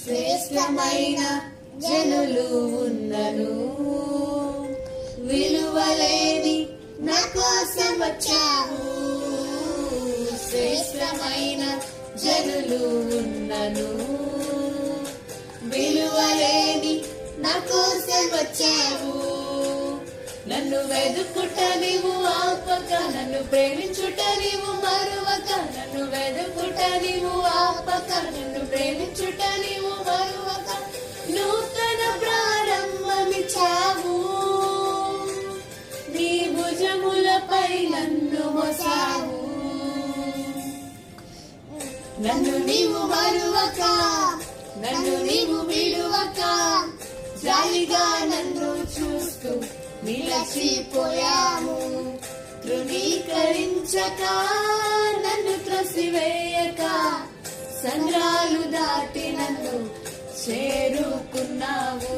శ్రేష్టమైన జనులు ఉన్నను, విలువలేని నా కోసం వచ్చావు. శ్రేష్టమైన జనులు ఉన్నను, విలువలేని నా కోసం వచ్చావు. నన్ను వెదుకుట నీవు ఆపక, నన్ను ప్రేమించుట నీవు మరువక. నన్ను వెదుకుట నీవు ఆపక, నన్ను ప్రేమించుట నీవు మరువక. నూతన ప్రారంభమిచ్చావు, నీ భుజములపై నన్ను మోసావు. నన్ను నీవు మరువక, నన్ను నీవు విడువక, జాలిగా నన్ను చూస్తూ నిలచిపోయాము. తృణీకరించక, నన్ను త్రసివేయక, సంద్రాలు దాటి నన్ను చేరుకున్నావు.